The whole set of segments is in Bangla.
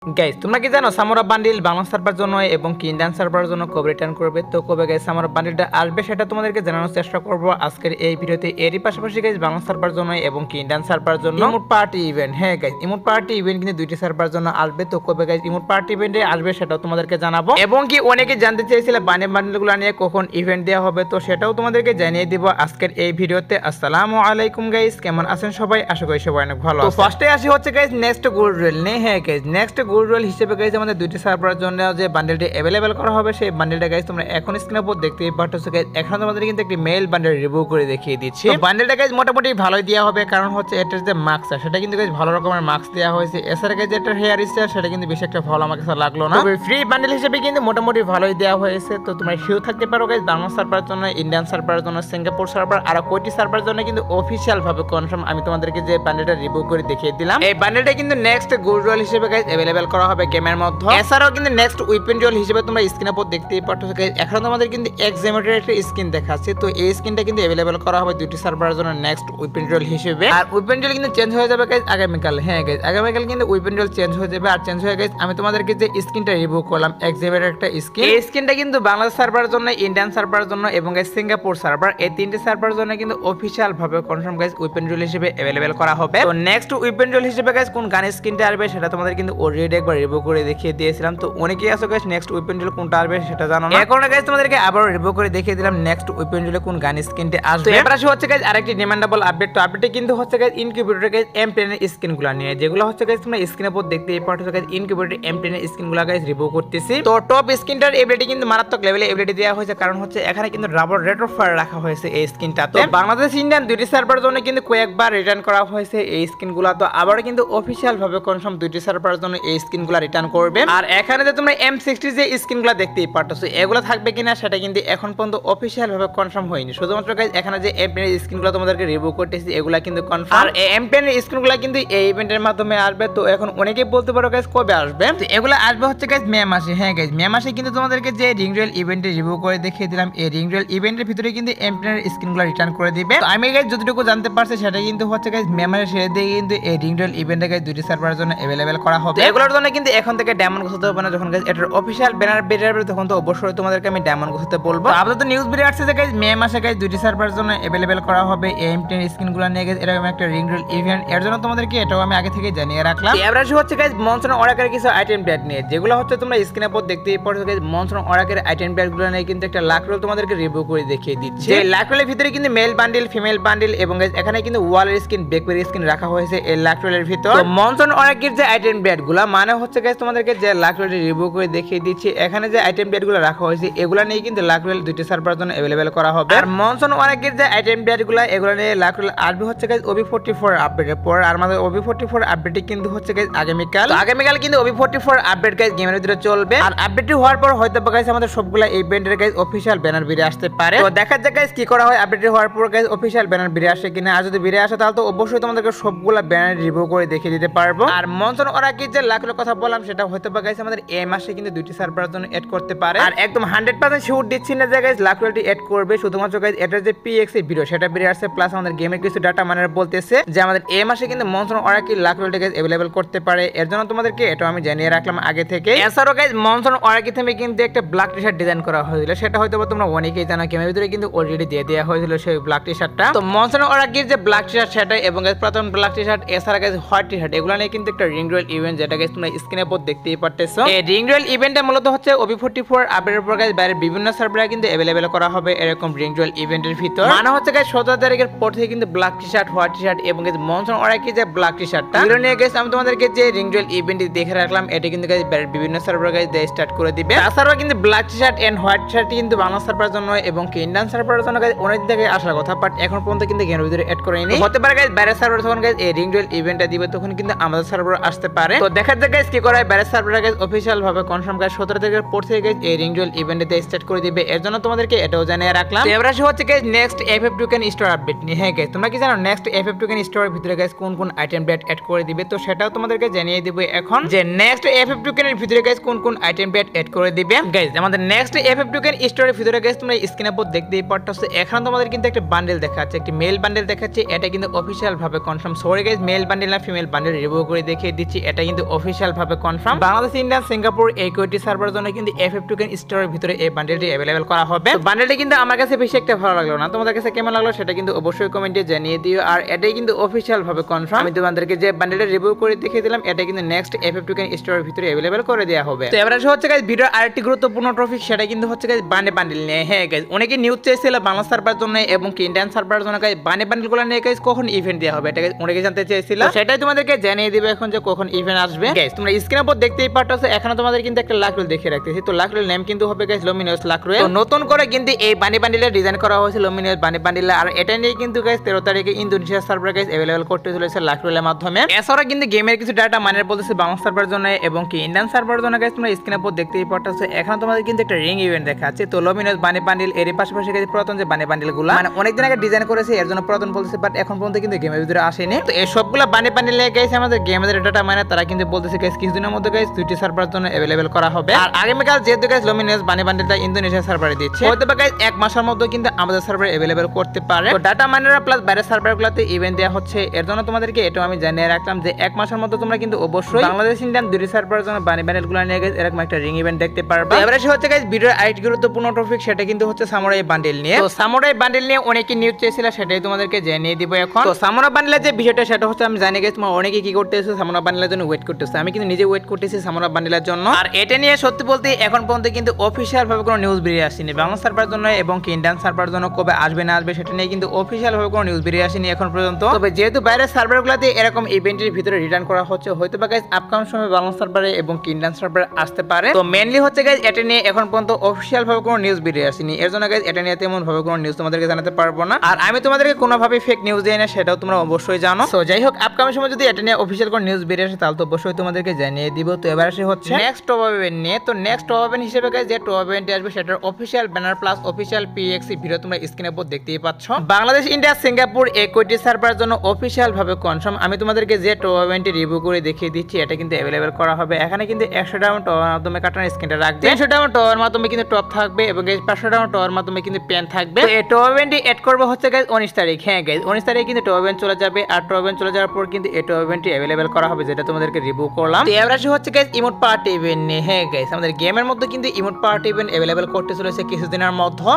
গাইস তোমরা কি জানো সামোরা বান্ডিল বাংলা সার্ভার জন্য এবং কি ইন্ডিয়ান সার্ভারের জন্য কবে রিটার্ন করবে? তো কবে গাইস সামোরা বান্ডিলটা আসবে সেটা তোমাদেরকে জানানোর চেষ্টা করব আজকের এই ভিডিওতে। এরই পাশাপাশি গাইস বাংলা সার্ভার জন্য এবং কি ইন্ডিয়ান সার্ভারের জন্য ইমোট পার্টি ইভেন্ট, হ্যাঁ গাইস ইমোট পার্টি ইভেন্ট কিন্তু দুইটি সার্ভারের জন্য আসবে। তো কবে গাইস ইমোট পার্টি ইভেন্টে আসবে সেটাও তোমাদেরকে জানাবো, এবং কি অনেকে জানতে চাইছিলে বান্ডিলগুলো নিয়ে কখন ইভেন্ট দেওয়া হবে, তো সেটাও তোমাদেরকে জানিয়ে দিব আজকের এই ভিডিওতে। আসসালামু আলাইকুম গাইস, কেমন আছেন সবাই? আশা করি সবাই অনেক ভালো আছেন। তো ফার্স্টে আসি হচ্ছে গাইস নেক্সট গোল্ড রোল নিয়ে। হ্যাঁ গাইস নেক্সট গোল্ড রোল হিসেবে গাইস আমাদের দুইটি সার্ভারের জন্য যে বান্ডেলটি अवेलेबल করা হবে সেই বান্ডেলটা গাইস তোমরা এখন স্ক্রিনের উপর দেখতেই পাচ্ছ। গাইস এখন তোমাদের কিন্তু একটি মেল বান্ডেল রিভিউ করে দেখিয়ে দিচ্ছি। তো বান্ডেলটা গাইস মোটামুটি ভালোই দেওয়া হবে, কারণ হচ্ছে এটার যে মার্কস সেটা কিন্তু গাইস ভালো রকমের মার্কস দেওয়া হয়েছে। এছাড়া গাইস এটার হেয়ার স্টাইল সেটা কিন্তু বেশি একটা ভালো আমার কাছে লাগলো না, তবে ফ্রি বান্ডেল হিসেবে কিন্তু মোটামুটি ভালোই দেওয়া হয়েছে। তো তোমরা শিওর থাকতে পারো গাইস বাংলা সার্ভারের জন্য, ইন্ডিয়ান সার্ভারের জন্য, সিঙ্গাপুর সার্ভার আর কয়টি সার্ভারের জন্য কিন্তু অফিশিয়াল ভাবে কনফার্ম আমি তোমাদেরকে যে বান্ডেলটা রিভিউ করে দেখিয়ে দিলাম। এই বান্ডেলটা কিন্তু নেক্সট গোল্ড রোল হিসেবে গাইস अवेलेबल করা হবে গেমের মধ্যে। এছাড়াও কিন্তু নেক্সট উইপেন রোল হিসেবে তোমরা স্ক্রিনের উপর দেখতেই পাচ্ছ। এখন তোমাদের কিন্তু এক্সামেটের একটা স্কিন দেখাচ্ছে, তো এই স্কিনটা কিন্তু अवेलेबल করা হবে দুটি সার্ভারের জন্য নেক্সট উইপেন রোল হিসেবে। আর উইপেন রোল কিন্তু চেঞ্জ হয়ে যাবে গাইস আগামীকাল। হ্যাঁ গাইস আগামীকাল কিন্তু উইপেন রোল চেঞ্জ হয়ে যাবে। আর চেঞ্জ হয়ে গাইস আমি তোমাদেরকে যে স্কিনটা রিভিউ করলাম এক্সামেটের একটা স্কিন, এই স্কিনটা কিন্তু বাংলাদেশ সার্ভারের জন্য, ইন্ডিয়ান সার্ভারের জন্য এবং গাইস সিঙ্গাপুর সার্ভার, এই তিনটি সার্ভারের জন্য কিন্তু অফিশিয়াল ভাবে কনফার্ম গাইস উইপেন রোল হিসেবে अवेलेबल করা হবে। তো নেক্সট উইপেন রোল হিসেবে গাইস কোন গান স্কিনটা আসবে সেটা তোমাদের কিন্তু অলরেডি একবার রিভিউ করে দেখিয়ে দিয়েছিলাম। তো অনেকেই আছো গাইস নেক্সট উইপেন রোল কোনটা আসবে সেটা জানো না, এখন গাইস তোমাদেরকে আবার রিভিউ করে দেখিয়ে দিলাম নেক্সট উইপেন রোলে কোন গান স্কিনটা আসবে। এবার আসি হচ্ছে গাইস আরেকটি ডিমান্ডেবল আপডেট। তো আপডেটে কিন্তু হচ্ছে গাইস ইনকিউবেটর গাইস M10 এর স্কিনগুলো নিয়ে, যেগুলো হচ্ছে গাইস তোমরা স্ক্রিনের উপর দেখতেই পাচ্ছ গাইস ইনকিউবেটর M10 এর স্কিনগুলো গাইস রিভিউ করতেছি। তো টপ স্কিনটার এবিলিটি কিন্তু মারাত্মক লেভেলে এবিলিটি দেওয়া হয়েছে, কারণ হচ্ছে এখানে কিন্তু রাবার রেট অফ ফায়ার রাখা হয়েছে এই স্কিনটা। তো বাংলাদেশ ইন্ডিয়ান দুইটি সার্ভারের জন্য কিন্তু কয়েকবার রিটার্ন করা হয়েছে এই স্কিনগুলো, তো আবার কিন্তু অফিশিয়াল ভাবে কনফার্ম দুইটি সার্ভারের জন্য এই স্কিনগুলো রিটার্ন করবে। আর এখানে যে তোমরা M60 যে স্কিনগুলো দেখতেই পাচ্ছ এগুলো থাকবে কিনা সেটা কিন্তু এখন পর্যন্ত অফিশিয়াল ভাবে কনফার্ম হয়নি। শুধুমাত্র গাইস এখানে যে M10 এর স্কিনগুলো তোমাদেরকে রিভিউ করতেছি এগুলা কিন্তু কনফার্ম। আর M10 এর স্কিনগুলো কিন্তু এই ইভেন্টের মাধ্যমে আসবে। তো এখন অনেকেই বলতে পারো গাইস কবে আসবে, তো এগুলো আসবে হচ্ছে গাইস মে মাসে। হ্যাঁ গাইস মে মাসে কিন্তু তোমাদেরকে যে রিং রয়েল ইভেন্টে রিভিউ করে দেখিয়ে দিলাম, এই রিং রয়েল ইভেন্টের ভিতরে কিন্তু M10 এর স্কিনগুলো রিটার্ন করে দিবে। তো আমি গাইস যতটুকু জানতে পারছি সেটা কিন্তু হচ্ছে গাইস মে মাসের শেষের দিকে কিন্তু এই রিং রয়েল ইভেন্টে গাইস দুটি সার্ভারের জন্য अवेलेबल করা হবে। এগুলোর জন্য কিন্তু এখন থেকে ডায়মন্ড ঘোষিত হবে না, যখন গাইস এটার অফিশিয়াল ব্যানার বের হবে তখন তো অবশ্যই তোমাদেরকে আমি ডায়মন্ড ঘোষিত বলবো। আপাতত নিউজ বেরিয়ে আসছে যে গাইস মে মাসে গাইস দুটি সার্ভারের জন্য अवेलेबल করা হবে M10 স্কিনগুলো নিয়ে গাইস এরকম একটা রিং রয়েল ইভেন্ট। এর জন্য তোমাদেরকে এটাও আমি আগে থেকে জানিয়ে রাখলাম। এবারে হচ্ছে গাইস মনসন অরাকের কিছু আইটেম ব্যাট নিয়ে, যেগুলো হচ্ছে তোমরা স্ক্রিনের উপর দেখতেই পাচ্ছ গাইস মনসন অরাকের আইটেম ব্যাটগুলো নিয়ে কিন্তু একটা লাক রোল তোমাদেরকে রিভিউ করে দেখিয়ে দিচ্ছি। এই লাক রোলের ভিতরে কিন্তু মেল বান্ডিল, ফিমেল বান্ডিল এবং গাইস এখানে কিন্তু ওয়ালের স্কিন, ব্যাকপ্যাক স্কিন রাখা হয়েছে এই লাক রোলের ভিতর। তো মনসন অরাকের যে আইটেম ব্যাটগুলো মানে হচ্ছে গাইস তোমাদেরকে যে লাক রোলটি রিভিউ করে দেখিয়ে দিচ্ছি, এখানে যে আইটেম ব্যাটগুলো রাখা হয়েছে এগুলো নিয়ে কিন্তু লাক রোল দুইটি সার্ভারের জন্য अवेलेबल করা হবে। আর মনসন অরাকের যে আইটেম ব্যাটগুলো এগুলো নিয়ে লাক রোল আসবে হচ্ছে গাইস OB44 আপডেটের পর। আর আমাদের OB44 আপডেটটি কিন্তু হচ্ছে গাইস আগামীকাল কিন্তু OB44 আপডেট গাইস গেমের ভিতরে চলবে। আর আপডেটটি হওয়ার পর হয়তো গাইস আমাদের সবগুলা ইভেন্টের গাইস অফিশিয়াল ব্যানার বেরিয়ে আসতে পারে। তো দেখা যাক গাইস কি করা হয় আপডেটটি হওয়ার পর গাইস অফিশিয়াল ব্যানার বেরিয়ে আসে কিনা। আর যদি বেরিয়ে আসে তাহলে তো অবশ্যই তোমাদেরকে সবগুলা ব্যানার রিভিউ করে দেখিয়ে দিতে পারবো। আর মনসন অরাকের যে লাক রোলের কথা বললাম সেটা হয়তো গাইস আমাদের এই মাসে কিন্তু দুইটি সার্ভারের জন্য এড করতে পারে। আর একদম 100% শিওর দিচ্ছি না যে গাইস লাক রোলটি এড করবে, শুধুমাত্র গাইস এটার যে PX ভিডিও সেটা বেরিয়ে আসছে, প্লাস আমাদের গেমের কিছু ডাটা মানে বলতেছে যে আমাদের এই মাসে কিন্তু মনসন অরাকের লাক রোলটি গাইস अवेलेबल করতে পারে। এর জন্য তোমাদেরকে এটা আমি জানিয়ে রাখলাম আগে থেকে। এছাড়াও গাইস মনসন অরাকি থেকে কিন্তু একটা ব্ল্যাক টি-শার্ট ডিজাইন করা হয়েছিল, সেটা হয়তো তোমরা অনেকেই জানো, গেমের ভিতরে কিন্তু অলরেডি দিয়ে দেওয়া হয়েছিল সেই ব্ল্যাক টি-শার্টটা। তো মনসন অরাকির যে ব্ল্যাক টি-শার্ট সেটা এবং গাইস প্রথম ব্ল্যাক টি-শার্ট, এছাড়া গাইস হোয়াইট টি-শার্ট, এগুলো নিয়ে কিন্তু একটা রিং রয়েল ইভেন্ট যেটা গাইস তোমরা স্ক্রিনের উপর দেখতেই পারতেছো। এই রিং রয়েল ইভেন্টটা মূলত হচ্ছে OB44 আপডেটের পর গাইস বাইরের বিভিন্ন সার্ভারে কিন্তু अवेलेबल করা হবে এরকম রিং রয়েল ইভেন্টের ভিতর। মানে হচ্ছে গাইস 17 তারিখের পর থেকে কিন্তু ব্ল্যাক টি-শার্ট, হোয়াইট টি-শার্ট এবং গাইস মনসন অরাকি যে ব্ল্যাক টি-শার্টটা এগুলো নিয়ে গাইস আমি তোমাদেরকে যে রিং রয়েল ইভেন্টটি দেখে রাখলাম, এটা কিন্তু গাইস বাইরের বিভিন্ন সার্ভারে গাইস দিয়ে স্টার্ট করে দিবে। তাছাড়াও কিন্তু black t-shirt and white t-shirt কিন্তু বাংলা সার্ভারের জন্য এবং কি ইন্ডিয়ান সার্ভারের জন্য গাইস অনেক জায়গায় আসার কথা, বাট এখন পর্যন্ত কিন্তু গেমের ভিতরে এড করেনি। হতে পারে গাইস বাইরের সার্ভারে যখন গাইস এই রিং রয়েল ইভেন্টটা দিবে তখন কিন্তু আমাদের সার্ভারে আসতে পারে। তো দেখা যাক গাইস কি করে বাইরের সার্ভারে গাইস অফিশিয়াল ভাবে কনফার্ম গাইস 17 তারিখের পর থেকে গাইস এই রিং রয়েল ইভেন্টে দিয়ে স্টার্ট করে দিবে। এর জন্য তোমাদেরকে এটাও জানিয়ে রাখলাম। তো এবার আসি হচ্ছে guys next FF token store update নিয়ে। হ্যাঁ গাইস তোমরা কি জানো নেক্সট FF টোকেন স্টোরের ভিতরে গাইস কোন কোন আইটেম ব্যাট এড করে দিবে, তো সেটাও তোমাদেরকে জানিয়ে দিব এখন যে নেক্সট FF টোকেনের ভিতরে গাইস কোন কোন আইটেম ব্যাট এড করে দিবে। গাইস আমাদের নেক্সট FF টোকেন স্টোরের ভিতরে গাইস তোমরা স্ক্রিনের উপর দেখতেই পাচ্ছ, এখন তোমাদের কিন্তু একটা বান্ডেল দেখাচ্ছে, একটি মেল বান্ডেল দেখাচ্ছে। এটা কিন্তু অফিশিয়াল ভাবে confirm. Sorry guys male bundle না ফিমেল বান্ডেল রিভিউ করে দেখিয়ে দিচ্ছি, এটা কিন্তু অফিশিয়াল অফিশিয়াল ভাবে কনফার্ম। বাংলাদেশ, ইন্ডিয়া, সিঙ্গাপুর এই কয়টি সার্ভারের জন্য কিন্তু FF টোকেন স্টোরের ভিতরে এই বান্ডেলটি अवेलेबल করা হবে। তো বান্ডেলটি কিন্তু আমার কাছে বেশি একটা ভালো লাগলো না, তোমাদের কাছে কেমন লাগলো সেটা কিন্তু অবশ্যই কমেন্টে জানিয়ে দিও। আর এটাই কিন্তু অফিশিয়াল ভাবে কনফার্ম। আমি তোমাদেরকে যে বান্ডেলটা রিভিউ করে দেখিয়ে দিলাম, এটা কিন্তু নেক্সট FF টোকেন স্টোরের ভিতরে अवेलेबल করে দেওয়া হবে। তো এবার আসে হচ্ছে গাইস ভিডিওর আরেকটি গুরুত্বপূর্ণ টপিক, সেটা কিন্তু হচ্ছে গাইস বান্ডেল নিয়ে। হ্যাঁ গাইস, অনেকে নিউজ চেয়েছিল বাংলাদেশ সার্ভারের জন্য এবং ইন্ডিয়ান সার্ভারের জন্য গাইস বান্ডেলগুলো নিয়ে গাইস কখন ইভেন্ট দেওয়া হবে, এটা গাইস অনেকে জানতে চেয়েছিল। সেটাই তোমাদেরকে জানিয়ে দিবে এখন যে কখন ইভেন্ট আসবে। গাইস তোমরা স্ক্রিনের উপর দেখতেই পাচ্ছো, এখানে তোমাদের কিন্তু একটা লাক রুল দেখিয়ে রাখতেছি। তো লাক রুল নেম কিন্তু হবে গাইস লুমিনাস লাক রুল। তো নতুন করে কিন্তু এই বান্ডেলের ডিজাইন করা হয়েছে লুমিনাস বান্ডেল। আর এটা নিয়ে কিন্তু গাইস 13 তারিখে ইন্দোনেশিয়া সার্ভার গাইস अवेलेबल করতে চলেছে লাক রুলের মাধ্যমে। এছাড়া কিন্তু গেমের কিছু ডাটা মাইনার বলতেছে বাংলাদেশ সার্ভারের জন্য এবং ইন্ডিয়ান সার্ভারের জন্য গাইস তোমরা স্ক্রিনের উপর দেখতেই পাচ্ছো, এখানে তোমাদের কিন্তু একটা রিং ইভেন্ট দেখাচ্ছে। তো লুমিনাস বান্ডেল এর পাশাপাশি গাইস পুরাতন যে বান্ডেলগুলো মানে অনেকদিন আগে ডিজাইন করেছে এর জন্য পুরাতন বলতেছে, বাট এখন পর্যন্ত কিন্তু গেমের ভিতরে আসেনি। তো এই সবগুলো বান্ডেল নিয়ে গাইস আমাদের গেমের ডাটা মাইনার তারা কিন্তু বলতেছে গাইস কিছুদিনের মধ্যে গাইস দুইটি সার্ভারের জন্য अवेलेबल করা হবে। আর আগামীকাল যেহেতু গাইস লুমিনাস বান্ডেলটা ইন্দোনেশিয়া সার্ভারে দিচ্ছে, হয়তো বা গাইস এক মাসের মধ্যে কিন্তু আমাদের সার্ভারে अवेलेबल করতে পারে। তো ডাটা মাইনাররা প্লাস বাইরের সার্ভারগুলোতে ইভেন্ট দেওয়া হচ্ছে, এর জন্য তোমাদেরকে এটাও আমি জানিয়ে রাখলাম যে এক মাসের মধ্যে তোমরা কিন্তু অবশ্যই বাংলাদেশ, ইন্ডিয়ান দুটি সার্ভারের জন্য বান্ডেলগুলো নিয়ে গাইস এরকম একটা রিং ইভেন্ট দেখতে পারবে। এবারে হচ্ছে গাইস ভিডিওর আরেকটি গুরুত্বপূর্ণ টপিক, সেটা কিন্তু হচ্ছে সামুরাই বান্ডেল নিয়ে। তো সামুরাই বান্ডেল নিয়ে অনেকে নিউজ চেয়েছিল, সেটাই তোমাদেরকে জানিয়ে দিব এখন। তো সামুরাই বান্ডেলের যে বিষয়টা সেটা হচ্ছে আমি জানি গাইস তোমরা অনেকে কি করতেছো সামুরাই বান্ডেলের জন্য ওয়েট করতেছো, আমি কিন্তু নিজে ওয়েট করতেছি সামুরাই বান্ডেলের জন্য। আর এটা নিয়ে সত্যি বলতে এখন পর্যন্ত কিন্তু অফিশিয়াল ভাবে কোনো নিউজ বেরিয়ে আসেনি বাংলা সার্ভারের জন্য এবং ইন্ডিয়ান সার্ভারের জন্য কবে আসবে না আসবে সেটা নিয়ে কিন্তু অফিশিয়াল ভাবে কোনো নিউজ বেরিয়ে আসেনি এখন পর্যন্ত। তবে যেহেতু বাইরের সার্ভারগুলোতে এরকম ইভেন্টের ভিতরে রিটার্ন করা হচ্ছে, হয়তো বা গাইস আপকামিং সময় বাংলা সার্ভারে এবং ইন্ডিয়ান সার্ভারে আসতে পারে। তো মেইনলি হচ্ছে গাইস এটা নিয়ে এখন পর্যন্ত অফিশিয়াল ভাবে কোনো নিউজ বেরিয়ে আসেনি, এর জন্য গাইস এটা নিয়ে তেমন ভাবে কোনো নিউজ তোমাদেরকে জানাতে পারবো না। আর আমি তোমাদেরকে কোনোভাবে ফেক নিউজ দেই না, সেটাও তোমরা অবশ্যই জানো। তো যাই হোক, আপকামিং সময় যদি এটা নিয়ে অফিশিয়াল কোনো নিউজ বেরিয়ে আসে তাহলে তো অবশ্যই তোমাদেরকে জানিয়ে দিব। তো এবার আসে হচ্ছে নেক্সট টপ ইভেন্ট নিয়ে। তো নেক্সট টপ ইভেন্ট হিসেবে গাইস যে টপ ইভেন্টে আসবে সেটার official banner plus official PXE video তোমরা স্ক্রিনের উপর দেখতেই পাচ্ছ। বাংলাদেশ, ইন্ডিয়া, সিঙ্গাপুর এই কয়টি সার্ভারের জন্য অফিশিয়াল ভাবে কনফার্ম। আমি তোমাদেরকে যে টপ ইভেন্টে রিভিউ করে দেখিয়ে দিচ্ছি, এটা কিন্তু अवेलेबल করা হবে। এখানে কিন্তু 100 ডায়মন্ড টপের মাধ্যমে কাটানোর স্ক্রিনটা রাখবে, 300 ডায়মন্ড টপের মাধ্যমে কিন্তু টপ থাকবে এবং গাইস 500 ডায়মন্ড টপের মাধ্যমে কিন্তু পেন থাকবে। তো এই টপ ইভেন্টটি এড করবে হচ্ছে গাইস 19 তারিখ। হ্যাঁ গাইস 19 তারিখে কিন্তু টপ ইভেন্ট চলে যাবে। আর টপ ইভেন্ট চলে যাওয়ার পর কিন্তু এই টপ ইভেন্টটি अवेलेबल করা হবে, যেটা তোমাদেরকে রিভিউ করলাম। তো এবার আসে হচ্ছে গাইস ইমোট পার্টি ইভেন্ট নিয়ে। হ্যাঁ গাইস আমাদের গেমের মধ্যে কিন্তু ইমোট পার্টি ইভেন্ট अवेलेबल করতে চলেছে কিছুদিনের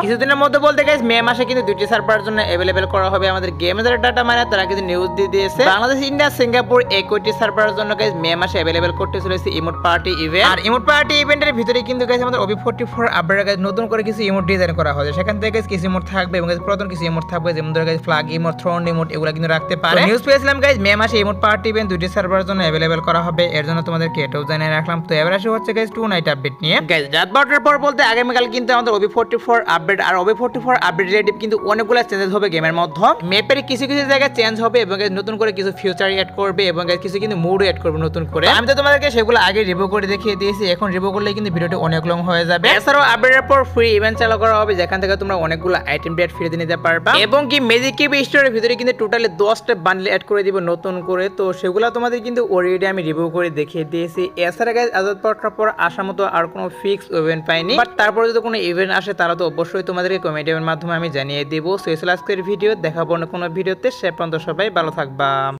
মধ্যে বলতে গাইস মে মাসে কিন্তু দুইটি সার্ভারের জন্য अवेलेबल করা হবে। আমাদের গেমের ডাটা মাইনার তারা কিন্তু নিউজ দিয়ে দিয়েছে বাংলাদেশ, ইন্ডিয়া, সিঙ্গাপুর এই কয়টি সার্ভারের জন্য গাইস মে মাসে अवेलेबल করতে চলেছে ইমোট পার্টি ইভেন্ট। আর ইমোট পার্টি ইভেন্টের ভিতরে কিন্তু গাইস আমাদের OB44 আপডেট গাইস নতুন করে কিছু ইমোট ডিজাইন করা হয়েছে, সেখান থেকে গাইস কিছু ইমোট থাকবে এবং গাইস পুরাতন কিছু ইমোট থাকবে, যেমন ধরে guys flag emote, throne emote এগুলা কিন্তু রাখতে পারে। নিউজ পেয়েছিলাম গাইস মে মাসে ইমোট পার্টি ইভেন্ট দুইটি সার্ভারের জন্য अवेलेबल করা হবে, এর জন্য তোমাদেরকে এটাও জানিয়ে রাখলাম। তো এবার আসে হচ্ছে গাইস 2 নাইট আপডেট নিয়ে। গাইস রাত 12টার পর বলতে আগামীকাল কিন্তু আমাদের OB44 আপডেট। আর OB44 আপডেট রিলেটিভ কিন্তু অনেকগুলো চেঞ্জেস হবে গেমের মধ্যে। ম্যাপের কিছু জায়গায় চেঞ্জ হবে এবং গাইস নতুন করে কিছু ফিউচার এড করবে এবং গাইস কিছু কিন্তু মুড এড করবে নতুন করে। আমি তো তোমাদেরকে সেগুলো আগে রিভিউ করে দেখিয়ে দিয়েছি, এখন রিভিউ করলে কিন্তু ভিডিওটি অনেক লং হয়ে যাবে। এছাড়াও আপডেটের পর ফ্রি ইভেন্ট চালু করা হবে, যেখান থেকে তোমরা অনেকগুলো আইটেম ডেট ফ্রিতে নিতে পারবা এবং কি ম্যাজিক কিউব স্টোরের ভিতরে কিন্তু টোটালি 10টা বান্ডেল এড করে দিব নতুন করে। তো সেগুলো তোমাদের কিন্তু অলরেডি আমি রিভিউ করে দেখিয়ে দিয়েছি। এছাড়া গাইস আজাদ পড়ার পর আসার মতো আর কোনো ফিক্স ইভেন্ট পাইনি, বাট তারপরে যদি কোনো ইভেন্ট আসে তাহলে তো অবশ্যই তোমাদেরকে কমেন্টের মাধ্যমে আমি জানিয়ে দিব। সো এই ছিল আজকের ভিডিও, দেখাবো না কোনো ভিডিওতে। সে পর্যন্ত সবাই ভালো থাকবা।